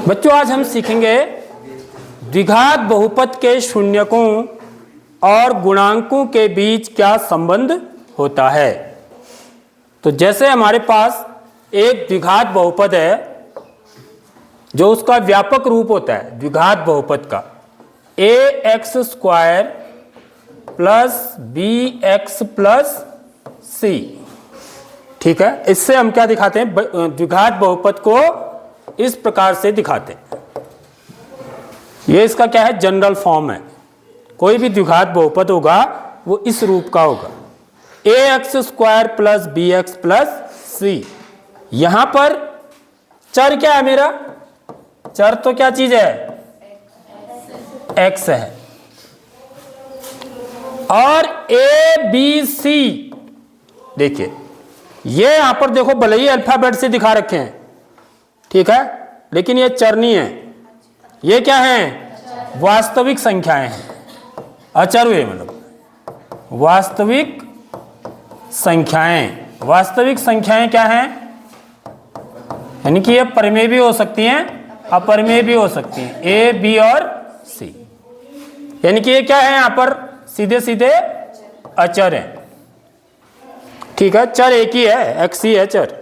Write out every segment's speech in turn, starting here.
बच्चों आज हम सीखेंगे द्विघात बहुपद के शून्यकों और गुणांकों के बीच क्या संबंध होता है। तो जैसे हमारे पास एक द्विघात बहुपद है जो उसका व्यापक रूप होता है द्विघात बहुपद का ax² plus bx plus c। ठीक है, इससे हम क्या दिखाते हैं, द्विघात बहुपद को इस प्रकार से दिखाते हैं। ये इसका क्या है, जनरल फॉर्म है। कोई भी द्विघात बहुपद होगा वो इस रूप का होगा ax² plus bx plus c। यहां पर चर क्या है, मेरा चर तो क्या चीज है, x है। और a b c देखिए, ये यहां पर देखो भले ही अल्फाबेट से दिखा रखे हैं, ठीक है, लेकिन ये चर नहीं है। ये क्या है, वास्तविक संख्याएं हैं। अचर हुए मतलब वास्तविक संख्याएं। वास्तविक संख्याएं क्या हैं, यानी कि ये परिमेय भी हो सकती हैं, अपरिमेय भी हो सकती हैं, ए बी और सी। यानी कि ये क्या है, यहां पर सीधे सीधे अचर है। ठीक है, चर एक ही है, एक्स ही है चर,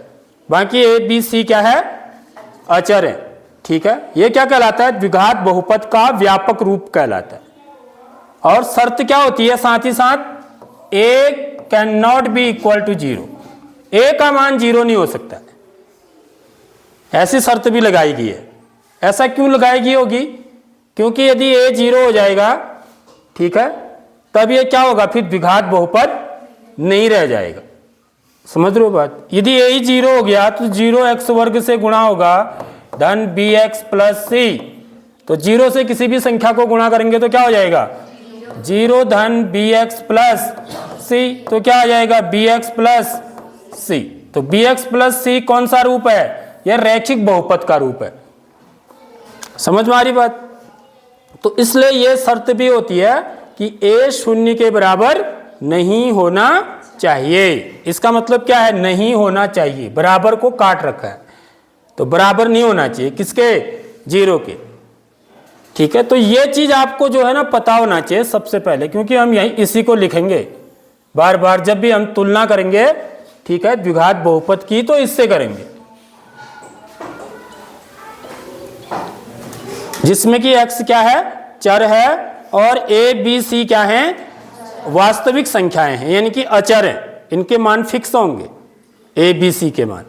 बाकी ए बी सी क्या है, अचर है। ठीक है, ये क्या कहलाता है, द्विघात बहुपद का व्यापक रूप कहलाता है। और शर्त क्या होती है साथ ही साथ, a cannot be equal to 0। a का मान 0 नहीं हो सकता है, ऐसी शर्त भी लगाई गई है। ऐसा क्यों लगाई गई होगी, क्योंकि यदि a 0 हो जाएगा, ठीक है, तब ये क्या होगा, फिर द्विघात बहुपद नहीं रह जाएगा। समझ रहे हो बात। यदि a ही 0 हो गया तो 0x² से गुणा होगा धन bx प्लस c। तो 0 से किसी भी संख्या को गुणा करेंगे तो क्या हो जाएगा, 0 धन bx प्लस c। तो क्या आ जाएगा, bx प्लस c। तो bx प्लस c कौन सा रूप है, यह रैखिक बहुपद का रूप है। समझ में आ रही बात। तो इसलिए यह शर्त भी होती है कि a 0 के बराबर नहीं होना चाहिए। इसका मतलब क्या है, नहीं होना चाहिए, बराबर को काट रखा है तो बराबर नहीं होना चाहिए, किसके, 0 के। ठीक है, तो ये चीज आपको जो है ना पता होना चाहिए सबसे पहले, क्योंकि हम यही इसी को लिखेंगे बार बार जब भी हम तुलना करेंगे, ठीक है, द्विघात बहुपद की, तो इससे करेंगे जिसमें कि x क्या है, चर है, और a b c क्या है, वास्तविक संख्याएं हैं, यानी कि अचर हैं। इनके मान फिक्स होंगे, a b c के मान।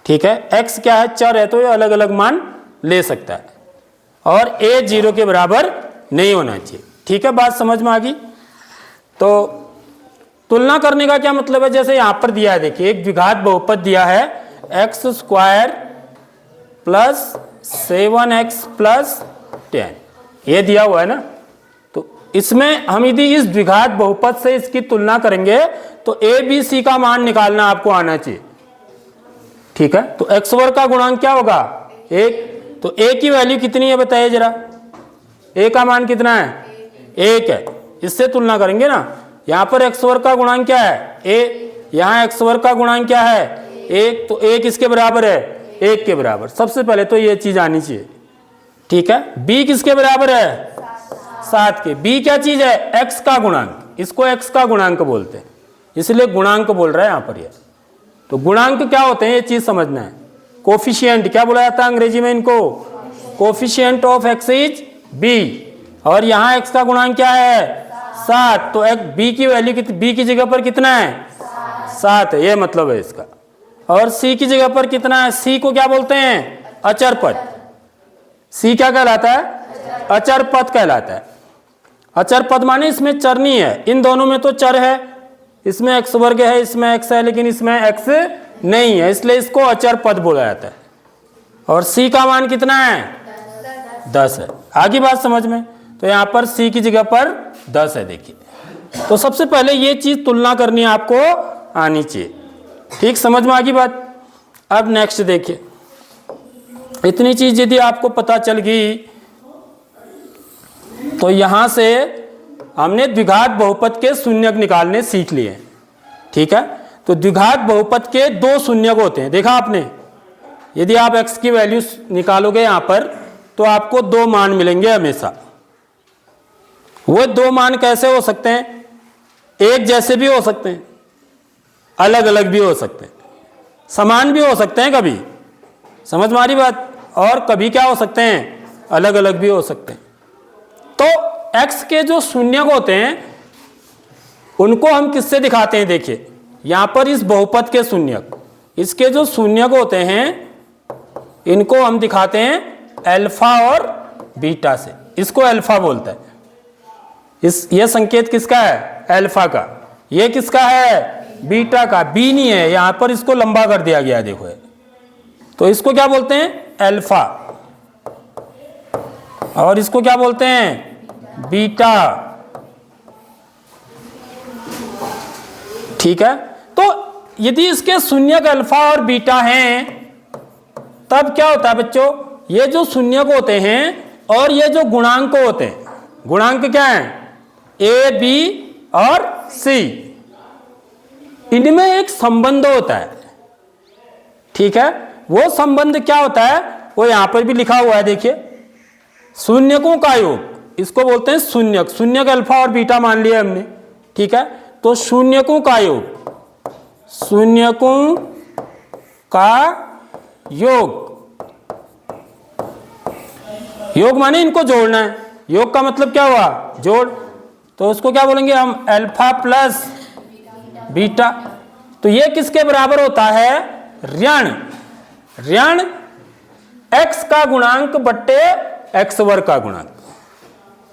ठीक है, x क्या है, चर है, तो ये अलग अलग मान ले सकता है, और a 0 के बराबर नहीं होना चाहिए। ठीक है, बात समझ में आ गई। तो तुलना करने का क्या मतलब है, जैसे यहां पर दिया है, देखिए एक द्विघात बहुपद दिया है x² प्लस 7x प्लस 10, ये दिया हुआ है ना। तो इसमें हम यदि इस द्विघात बहुपद से इसकी तुलना करेंगे तो a b c का मान निकालना आपको आना चाहिए। ठीक है, तो x² का गुणांक क्या होगा, 1। तो a की वैल्यू कितनी है बताइए जरा, a का मान कितना है, 1 है। इससे तुलना करेंगे ना। यहां पर x² का गुणांक क्या है, a, यहां x² का गुणांक क्या है, 1। तो a किसके बराबर है, 1 के बराबर। सबसे पहले तो ये चीज आनी चाहिए। ठीक है, b किसके बराबर है, 7 के। b क्या चीज है, x का गुणांक, इसको x का गुणांक बोलते हैं, इसलिए गुणांक बोल रहा है यहां पर। ये तो गुणांक क्या होते हैं, ये चीज समझना है। कोफिशिएंट क्या बोला जाता है अंग्रेजी में इनको, coefficient of x is b, और यहां x का गुणांक क्या है, 7। तो b की वैल्यू b की जगह पर कितना है, 7 है, ये मतलब है इसका। और c की जगह पर कितना है, c को क्या बोलते हैं, अचर पद। c क्या कहलाता है, अचर पद कहलाता है। अचर पद माने इसमें चर नहीं है, इन दोनों में तो चर है, इसमें x² है, इसमें x है, लेकिन इसमें x नहीं है, इसलिए इसको अचर पद बोला जाता है। और c का मान कितना है, 10 है। आगे बात समझ में। तो यहां पर c की जगह पर 10 है। देखिए, तो सबसे पहले ये चीज तुलना करनी आपको आनी चाहिए। ठीक, समझ में आ गई बात। अब नेक्स्ट देखिए, इतनी चीज यदि आपको पता चल गई तो यहां से हमने द्विघात बहुपद के शून्यक निकालने सीख लिए। ठीक है, तो द्विघात बहुपद के 2 शून्यक होते हैं, देखा आपने, यदि आप x की वैल्यू निकालोगे यहाँ पर तो आपको 2 मान मिलेंगे हमेशा। वो 2 मान कैसे हो सकते हैं? एक जैसे भी हो सकते हैं, अलग अलग भी हो सकते हैं, समान भी हो सकते हैं कभी, समझ में आ रही बात, और कभी क्या हो सकते हैं, अलग अलग भी हो सकते हैं। तो x के जो शून्यक होते हैं उनको हम किससे दिखाते हैं? देखिए यहां पर इस बहुपद के शून्यक, इसके जो शून्यक होते हैं इनको हम दिखाते हैं अल्फा और बीटा से। इसको अल्फा बोलता है। ये संकेत किसका है? अल्फा का। ये किसका है? बीटा का। बी नहीं है यहां पर, इसको लंबा कर दिया गया देखो। तो इसको क्या बोलते हैं? अल्फा। और इसको क्या बोलते हैं? बीटा। ठीक है। तो यदि इसके शून्यक अल्फा और बीटा हैं तब क्या होता है बच्चों? ये जो शून्यक होते हैं और ये जो गुणांक होते हैं, गुणांक क्या है? ए, बी और सी, इनमें एक संबंध होता है। ठीक है। वो संबंध क्या होता है वो यहां पर भी लिखा हुआ है, देखिए, शून्यकों का योग, इसको बोलते हैं शून्यक। शून्यक अल्फा और बीटा मान लिया हमने। ठीक है। तो शून्यकों का योग, शून्यकों का योग, योग माने इनको जोड़ना है। योग का मतलब क्या हुआ? जोड़। तो उसको क्या बोलेंगे हम? Alpha plus beta. तो ये किसके बराबर होता है? ऋण x का गुणांक बट्टे x वर्ग का गुणांक।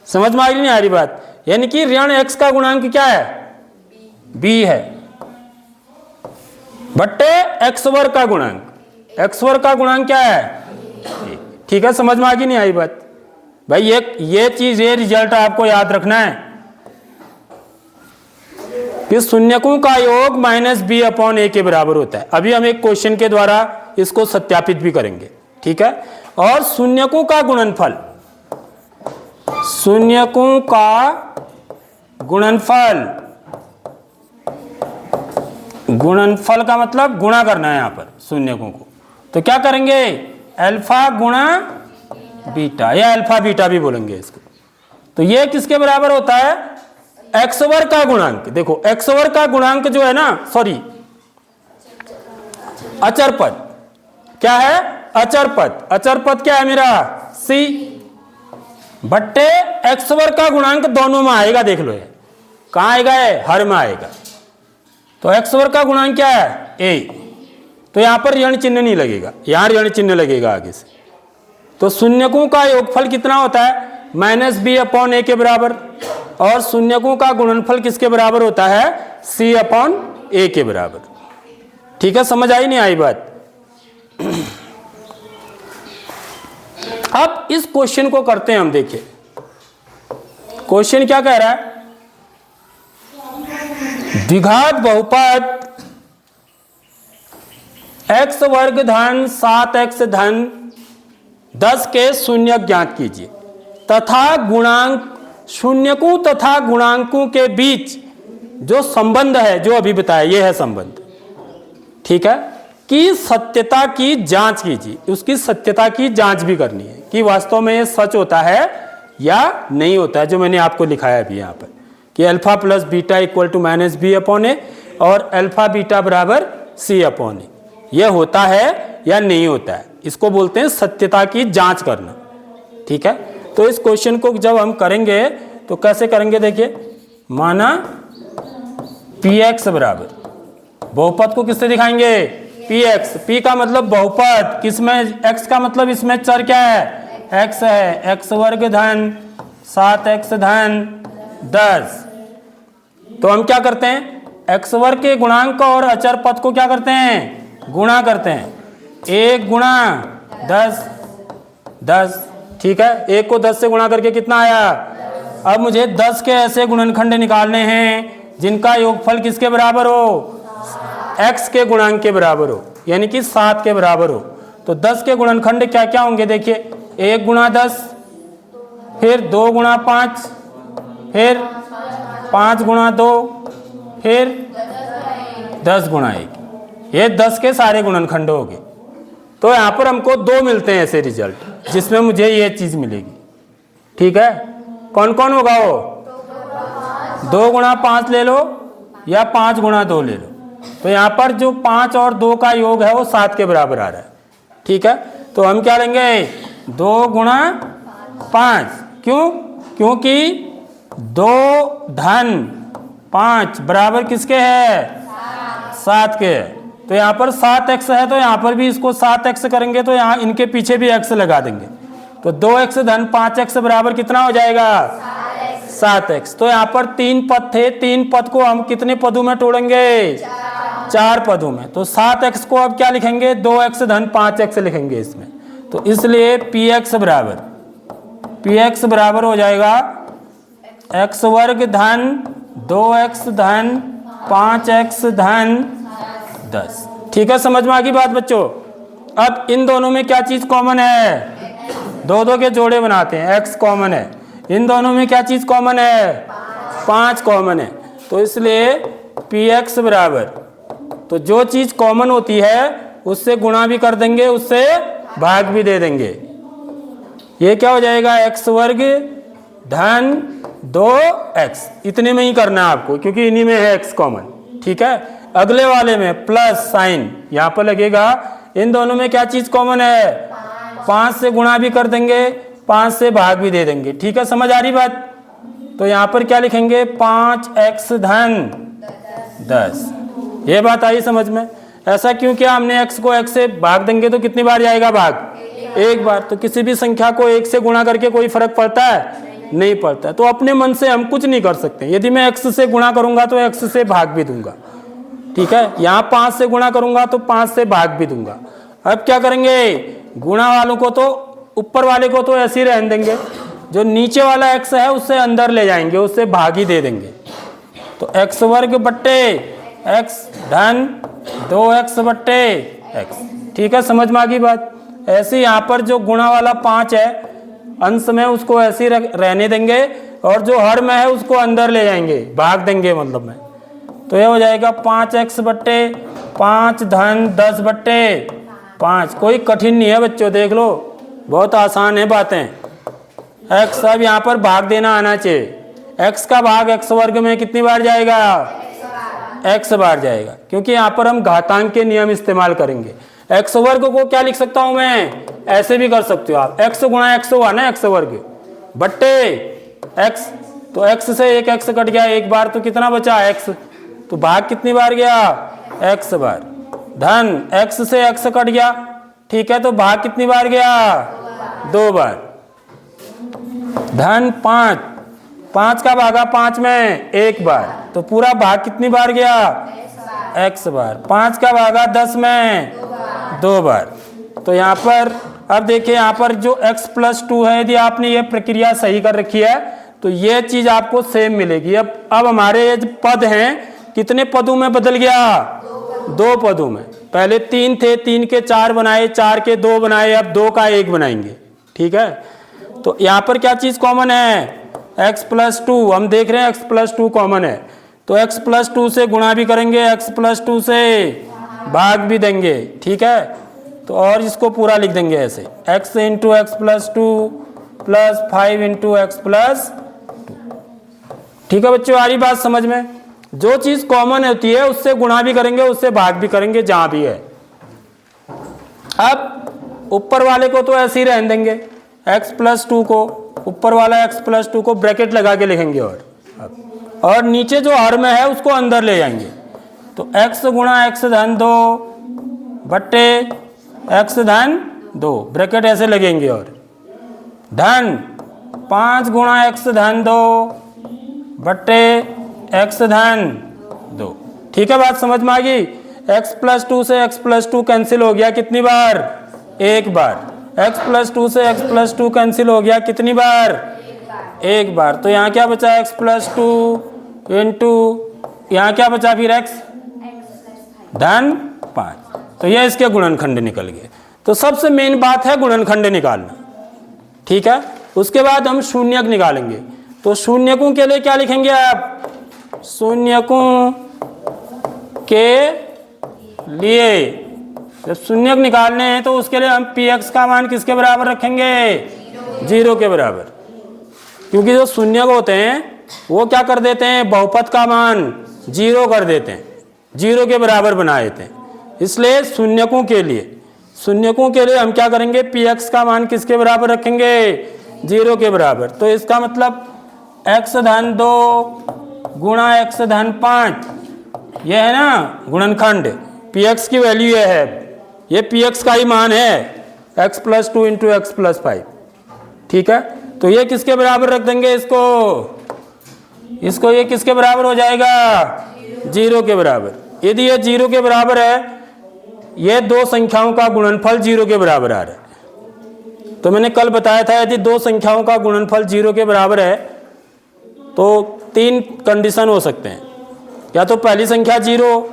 समझ में आ रही नहीं आ रही बात? यानी कि ऋण x का गुणांक क्या है? b है, बट्टे x वर्ग का गुणांक। x वर्ग का गुणांक क्या है? ठीक है। समझ में आ गई नहीं आई बात भाई? ये चीज, ये रिजल्ट आपको याद रखना है कि शून्यकों का योग -b/a के बराबर होता है। अभी हम एक क्वेश्चन के द्वारा इसको सत्यापित भी करेंगे। ठीक है। और शून्यकों का गुणनफल, शून्यकों का गुणनफल, गुणनफल का मतलब गुणा करना है यहां पर शून्यकों को। तो क्या करेंगे? अल्फा गुणा बीटा, या अल्फा बीटा भी बोलेंगे इसको। तो ये किसके बराबर होता है? एक्स वर्ग का गुणांक। देखो एक्स वर्ग का गुणांक जो है ना, सॉरी अचर पद, क्या है? अचर पद। अचर पद क्या है मेरा? c बट्टे एक्स वर्ग का गुणांक दोनों में आएगा। देख लो ये कहां आएगा? हर में आएगा। तो एक्स वर्ग का गुणांक क्या है? a। तो यहां पर ऋण चिन्ह नहीं लगेगा, यहां ऋण चिन्ह लगेगा आगे से। तो शून्यकों का योगफल कितना होता है? -b/a के बराबर। और शून्यकों का गुणनफल किसके बराबर होता है? c/a के बराबर। ठीक है। समझ आई नहीं आई बात? अब इस क्वेश्चन को करते हैं हम। देखिए क्वेश्चन क्या कह रहा है? द्विघात बहुपद x वर्ग धन 7x धन 10 के शून्यक ज्ञात कीजिए तथा गुणांक, शून्यकों तथा गुणांकों के बीच जो संबंध है जो अभी बताया, ये है संबंध। ठीक है। कि सत्यता की जांच कीजिए। उसकी सत्यता की जांच भी करनी है कि वास्तव में ये सच होता है या नहीं होता है, जो मैंने आपको लिखाया अभी यहाँ पर कि alpha plus beta equal to -b/a और अल्फा बीटा बराबर c/a। यह होता है या नहीं होता है, इसको बोलते हैं सत्यता की जांच करना। ठीक है। तो इस क्वेश्चन को जब हम करेंगे तो कैसे करेंगे? देखिए, माना px बराबर, बहुपद को किससे दिखाएंगे? px। p का मतलब बहुपद, किसमें? x का मतलब इसमें चर क्या है? x है। x वर्ग धन 7x धन 10। तो हम क्या करते हैं? x वर्ग के गुणांक और अचर पद को क्या करते हैं? गुणा करते हैं। 1 गुणा 10। ठीक है। 1 को 10 से गुणा करके कितना आया? अब मुझे 10 के ऐसे गुणनखंड निकालने हैं जिनका योगफल किसके बराबर हो? x के गुणांक के बराबर हो, यानी कि 7 के बराबर हो। तो 10 के गुणनखंड क्या क्या होंगे? देखिए, 1 गुणा 10, फिर 2 गुणा 5, फिर 5 गुणा 2, फिर 10 गुणा 1। ये 10 के सारे गुणनखंड हो गए। तो यहाँ पर हमको 2 मिलते हैं ऐसे रिजल्ट जिसमें मुझे ये चीज़ मिलेगी। ठीक है, कौन कौन होगा वो? 2 गुणा 5 ले लो या 5 गुणा 2 ले लो। तो यहाँ पर जो 5 और 2 का योग है वो 7 के बराबर आ रहा है। ठीक है, तो हम क्या लेंगे? 2 गुणा 5। क्यों? क्योंकि 2 धन 5 बराबर किसके है? 7 के है। तो यहाँ पर 7x है, तो यहाँ पर भी इसको 7x करेंगे तो यहाँ इनके पीछे भी x लगा देंगे। तो 2x धन 5x बराबर कितना हो जाएगा? 7x। तो यहाँ पर 3 पद थे, 3 पद को हम कितने पदों में तोड़ेंगे? 4 पदों में। तो 7x को अब क्या लिखेंगे? 2x धन 5x लिखेंगे इसमें। तो इसलिए px बराबर हो जाएगा x वर्ग धन 2x धन 5x धन 10। ठीक है, समझ में आ गई बात बच्चों? अब इन दोनों में क्या चीज कॉमन है? 2 के जोड़े बनाते हैं, x कॉमन है। इन दोनों में क्या चीज कॉमन है? 5 कॉमन है। तो इसलिए px बराबर, तो जो चीज कॉमन होती है उससे गुणा भी कर देंगे, उससे भाग भी दे देंगे। ये क्या हो जाएगा? x वर्ग धन 2x। इतने में ही करना है आपको क्योंकि इन्हीं में है x कॉमन। ठीक है, अगले वाले में प्लस साइन यहाँ पर लगेगा। इन दोनों में क्या चीज कॉमन है? 5 से गुणा भी कर देंगे, 5 से भाग भी दे देंगे। ठीक है, समझ आ रही बात? तो यहाँ पर क्या लिखेंगे? 5x धन 10। ये बात आई समझ में? ऐसा क्यों किया हमने? x को x से भाग देंगे तो कितनी बार जाएगा भाग? 1 बार। तो किसी भी संख्या को 1 से गुणा करके कोई फर्क पड़ता है? नहीं पड़ता है। तो अपने मन से हम कुछ नहीं कर सकते। यदि मैं x से गुणा करूंगा तो x से भाग भी दूंगा। ठीक है, यहाँ 5 से गुणा करूंगा तो 5 से भाग भी दूंगा। अब क्या करेंगे? गुणा वालों को तो, ऊपर वाले को तो ऐसे ही रहने देंगे, जो नीचे वाला x है उससे अंदर ले जाएंगे, उससे भाग ही दे देंगे। तो x वर्ग बट्टे x धन 2x बट्टे x। ठीक है, समझ में आ गई बात? ऐसे यहाँ पर जो गुणा वाला 5 है अंश में उसको ऐसे ही रहने देंगे और जो हर में है उसको अंदर ले जाएंगे, भाग देंगे मतलब में। तो ये हो जाएगा 5x बट्टे 5 धन 10 बट्टे 5। कोई कठिन नहीं है बच्चों, देख लो बहुत आसान है बातें। x अब यहाँ पर भाग देना आना चाहिए। x का भाग x वर्ग में कितनी बार जाएगा? x बार जाएगा, क्योंकि यहाँ पर हम घातांक के नियम इस्तेमाल करेंगे। x वर्ग को क्या लिख सकता हूं मैं? ऐसे भी कर सकते हो आप, x गुणा x हुआ ना x वर्ग बट्टे x। तो x से एक x कट गया 1 बार, तो कितना बचा? x। तो भाग कितनी बार गया? x बार। धन x से x कट गया, ठीक है, तो भाग कितनी बार गया? 2 बार। धन 5 का भागा 5 में 1 बार, तो पूरा भाग कितनी बार गया? x बार। 5 का भागा 10 में 2 बार। तो यहाँ पर अब देखिए, यहाँ पर जो x + 2 है, यदि आपने ये प्रक्रिया सही कर रखी है तो ये चीज आपको सेम मिलेगी। अब हमारे ये पद हैं कितने पदों में बदल गया? 2 पदों में। पहले 3 थे, 3 के 4 बनाए, 4 के 2 बनाए, अब 2 का 1 बनाएंगे। ठीक है, तो यहाँ पर क्या चीज कॉमन है? x + 2। हम देख रहे हैं x + 2 कॉमन है, तो x + 2 से गुणा भी करेंगे, x + 2 से भाग भी देंगे। ठीक है, तो और इसको पूरा लिख देंगे ऐसे, x × x + 2 + 5 × x + 2। ठीक है बच्चों, आ रही बात समझ में? जो चीज कॉमन होती है उससे गुणा भी करेंगे, उससे भाग भी करेंगे जहां भी है। अब ऊपर वाले को तो ऐसे ही रहने देंगे, x + 2 को, ऊपर वाला x + 2 को ब्रैकेट लगा के लिखेंगे और नीचे जो हर में है उसको अंदर ले जाएंगे। तो x गुणा x धन 2 बट्टे x धन 2, ब्रैकेट ऐसे लगेंगे, और धन 5 गुणा x धन 2 बट्टे x धन 2। ठीक है, बात समझ में आ गई? x + 2 से x + 2 कैंसिल हो गया कितनी बार? 1 बार। x + 2 से x + 2 कैंसिल हो गया कितनी बार? 1 बार। तो यहाँ क्या बचा? x + 2 इंटू यहाँ क्या बचा फिर? x धन 5। तो ये इसके गुणनखंड निकल गए। तो सबसे मेन बात है गुणनखंड निकालना। ठीक है, उसके बाद हम शून्यक निकालेंगे। तो शून्यकों के लिए क्या लिखेंगे आप? शून्यकों के लिए जब शून्यक निकालने हैं तो उसके लिए हम पी एक्स का मान किसके बराबर रखेंगे? 0 के बराबर, क्योंकि जो शून्यक होते हैं वो क्या कर देते हैं? बहुपद का मान 0 कर देते हैं, 0 के बराबर बना देते हैं। इसलिए शून्यकों के लिए हम क्या करेंगे? पी एक्स का मान किसके बराबर रखेंगे? 0 के बराबर। तो इसका मतलब x धन 2 गुणा x धन 5, यह है ना गुणनखंड, पी एक्स की वैल्यू यह है, ये पी एक्स का ही मान है, x plus 2 into x plus 5। ठीक है, तो ये किसके बराबर रख देंगे? इसको ये किसके बराबर हो जाएगा? 0 के बराबर। यदि ये 0 के बराबर है, ये दो संख्याओं का गुणनफल 0 के बराबर आ रहा है। तो मैंने कल बताया था यदि दो संख्याओं का गुणनफल 0 के बराबर है तो 3 कंडीशन हो सकते हैं, या तो पहली संख्या 0,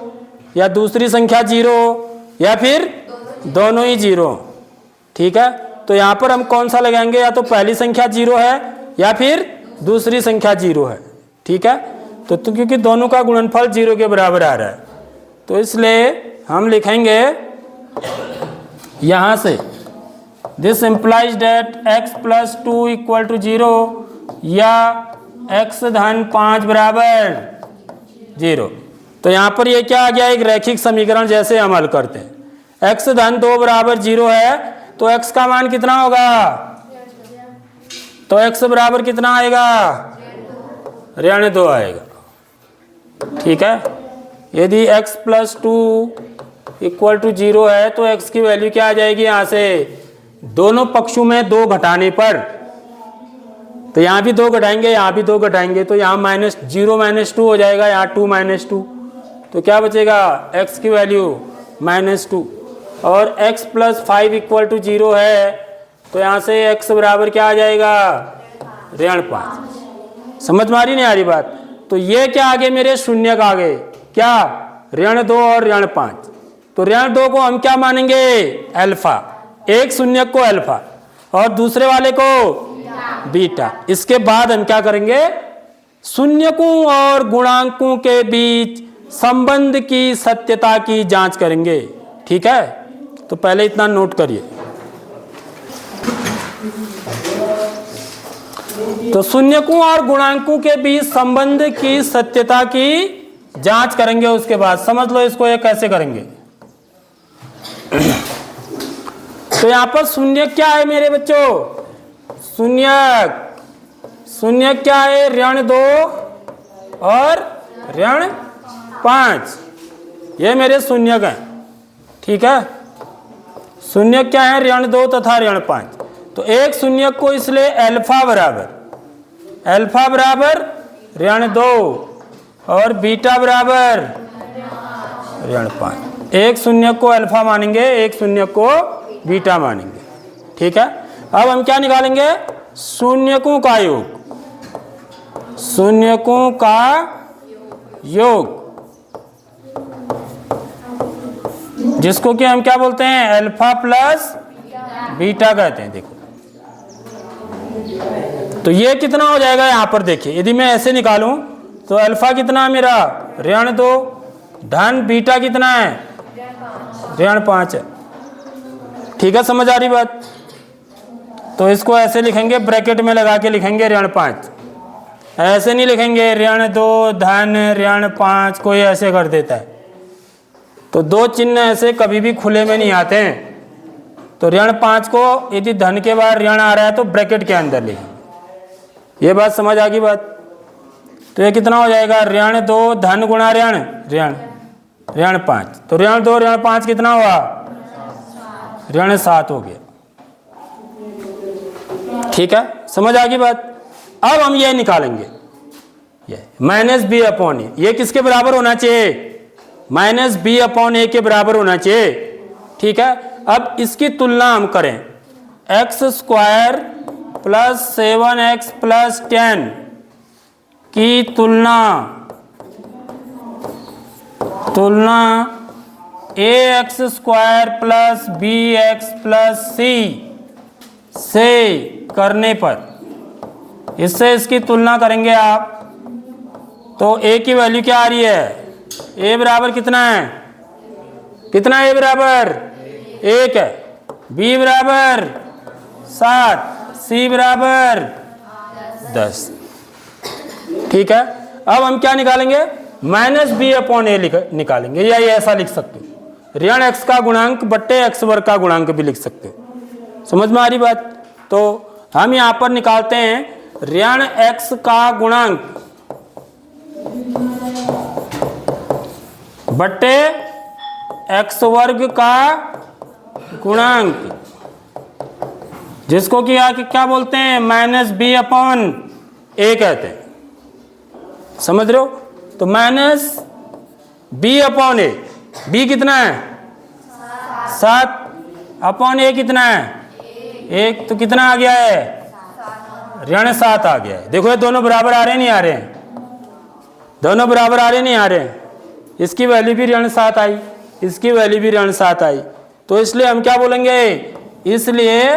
या दूसरी संख्या 0, या फिर दोनों ही 0। ठीक है, तो यहाँ पर हम कौन सा लगाएंगे? या तो पहली संख्या 0 है या फिर दूसरी संख्या 0 है। ठीक है, तो क्योंकि दोनों का गुणनफल 0 के बराबर आ रहा है, तो इसलिए हम लिखेंगे यहाँ से this implies that x plus 2 equal to 0 या x धन 5 बराबर 0। तो यहाँ पर ये क्या आ गया? एक रैखिक समीकरण जैसे हम हल करते हैं। x धन 2 बराबर 0 है तो x का मान कितना होगा? तो x बराबर कितना आएगा? ऋण 2 आएगा। ठीक है, यदि x प्लस 2 इक्वल टू 0 है तो x की वैल्यू क्या आ जाएगी? यहाँ से दोनों पक्षों में 2 घटाने पर, तो यहाँ भी 2 घटाएंगे, यहाँ भी 2 घटाएंगे, तो यहाँ -0 -2 हो जाएगा, यहाँ 2 -2, तो क्या बचेगा? x की वैल्यू -2। और x प्लस 5 इक्वल टू 0 है तो यहाँ से x बराबर क्या आ जाएगा? ऋण 5। समझ में आ रही नहीं आ रही बात? तो ये क्या आ गए मेरे? शून्यक आ गए। क्या? ऋण 2 और ऋण 5। तो ऋण 2 को हम क्या मानेंगे? अल्फा। एक शून्यक को अल्फा और दूसरे वाले को बीटा। इसके बाद हम क्या करेंगे? शून्यकों और गुणांकों के बीच संबंध की सत्यता की जांच करेंगे। ठीक है, तो पहले इतना नोट करिए। तो शून्यकों और गुणांकों के बीच संबंध की सत्यता की जांच करेंगे। उसके बाद समझ लो इसको ये कैसे करेंगे। तो यहां पर शून्यक क्या है मेरे बच्चों? शून्यक क्या है? ऋण 2 और ऋण 5, ये मेरे शून्यक हैं। ठीक है, शून्यक क्या है? ऋण 2 तथा ऋण 5। तो एक शून्यक को इसलिए अल्फा बराबर ऋण 2 और बीटा बराबर ऋण 5। एक शून्यक को अल्फा मानेंगे, एक शून्यक को बीटा मानेंगे। ठीक है, अब हम क्या निकालेंगे? शून्यकों का योग, जिसको कि हम क्या बोलते हैं? अल्फा प्लस बीटा कहते हैं। देखो तो ये कितना हो जाएगा? यहां पर देखिए, यदि मैं ऐसे निकालूं तो अल्फा कितना है मेरा? ऋण 2 धन बीटा कितना है? ऋण 5 है। ठीक है, समझ आ रही बात? तो इसको ऐसे लिखेंगे, ब्रैकेट में लगा के लिखेंगे ऋण 5। ऐसे नहीं लिखेंगे ऋण 2 धन ऋण 5, कोई ऐसे कर देता है। तो 2 चिन्ह ऐसे कभी भी खुले में नहीं आते हैं। तो ऋण 5 को यदि धन के बाद ऋण आ रहा है तो ब्रैकेट के अंदर लिखेंगे। ये बात समझ आ गई बात? तो ये कितना हो जाएगा? ऋण 2 धन गुणा ऋण 5। तो ऋण 2 ऋण 5 कितना हुआ? ऋण 7 हो गया। ठीक है, समझ आ गई बात? अब हम ये निकालेंगे, ये माइनस बी अपॉन ए, ये किसके बराबर होना चाहिए? माइनस बी अपॉन ए के बराबर होना चाहिए। ठीक है, अब इसकी तुलना हम करें, x square plus 7x plus 10 की तुलना A X square plus B X plus C से करने पर, इससे इसकी तुलना करेंगे आप तो a की वैल्यू क्या आ रही है? a बराबर कितना है? कितना a बराबर? 1 है, b बराबर 7, c बराबर 10। ठीक है, अब हम क्या निकालेंगे, -b/a निकालेंगे, या ये ऐसा लिख सकते हो, ऋण x का गुणांक बट्टे x वर्ग का गुणांक भी लिख सकते हो। समझ में आ रही बात? तो हम यहां पर निकालते हैं ऋण x का गुणांक बट्टे x वर्ग का गुणांक, जिसको कि आके क्या बोलते हैं, -b/a कहते हैं। समझ रहे हो? तो -b/a, b कितना है 7/a कितना है 1, तो कितना आ गया है, ऋण 7 आ गया है। देखो ये दोनों बराबर आ रहे हैं, नहीं आ रहे हैं, दोनों बराबर आ रहे हैं, नहीं आ रहे हैं। इसकी वैल्यू भी ऋण 7 आई, इसकी वैल्यू भी ऋण 7 आई, तो इसलिए हम क्या बोलेंगे, इसलिए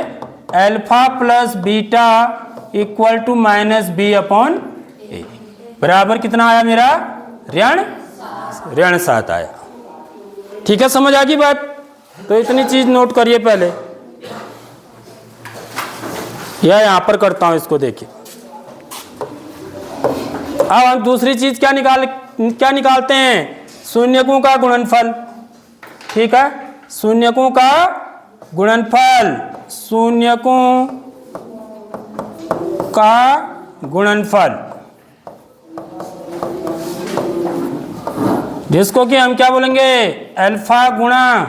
alpha plus beta equal to -b/a बराबर कितना आया मेरा, ऋण 7 आया। ठीक है, समझ आ गई बात? तो इतनी चीज नोट करिए पहले, या यहां पर करता हूं इसको, देखिए। अब हम दूसरी चीज क्या निकालते हैं, शून्यकों का गुणनफल। ठीक है, शून्यकों का गुणनफल, शून्यकों का गुणनफल, जिसको कि हम क्या बोलेंगे, अल्फा गुणा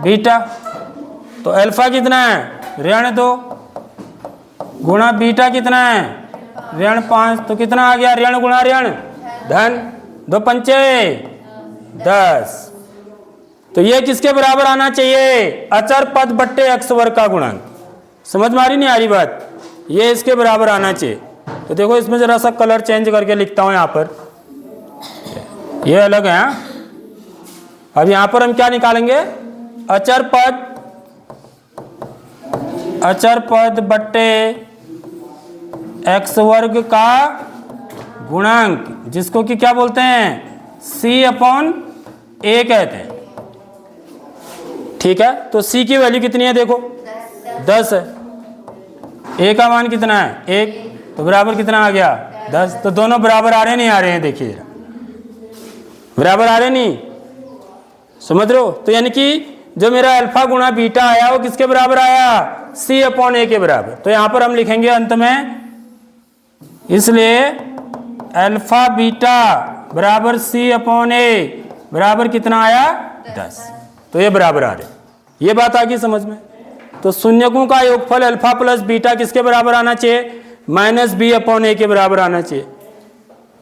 बीटा। तो अल्फा कितना है, ऋण 2 गुणा बीटा कितना है, ऋण 5, तो कितना आ गया, ऋण गुणा ऋण धन, 2 पंचे 10। तो ये किसके बराबर आना चाहिए, अचर पद बट्टे x वर्ग का गुणांक। समझ में आ रही नहीं आ रही बात? ये इसके बराबर आना चाहिए। तो देखो इसमें जरा सा कलर चेंज करके लिखता हूं, यहां पर ये अलग है। अब यहां पर हम क्या निकालेंगे, अचर पद बट्टे x वर्ग का गुणांक, जिसको कि क्या बोलते हैं, c/a कहते हैं। ठीक है, तो c की वैल्यू कितनी है, देखो 10 है, a का मान कितना है 1, तो बराबर कितना आ गया 10। तो दोनों बराबर आ रहे हैं, नहीं आ रहे हैं, देखिए बराबर आ रहे नहीं, समझ रहे हो? तो यानी कि जो मेरा अल्फा गुणा बीटा आया वो किसके बराबर आया, c/a के बराबर। तो यहां पर हम लिखेंगे अंत में, इसलिए अल्फा बीटा बराबर c/a बराबर कितना आया 10। तो ये बराबर आ रहे, ये बात आ गई समझ में? तो शून्यकों का योगफल अल्फा प्लस बीटा किसके बराबर आना चाहिए, -b/a के बराबर आना चाहिए।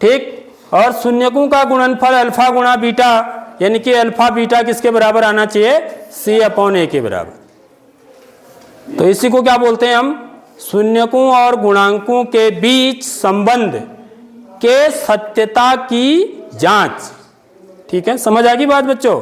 ठीक, और शून्यकों का गुणनफल अल्फा गुणा बीटा, यानी कि अल्फा बीटा किसके बराबर आना चाहिए, c/a के बराबर। तो इसी को क्या बोलते हैं हम, शून्यकों और गुणांकों के बीच संबंध के सत्यता की जांच। ठीक है, समझ आ गई बात बच्चों?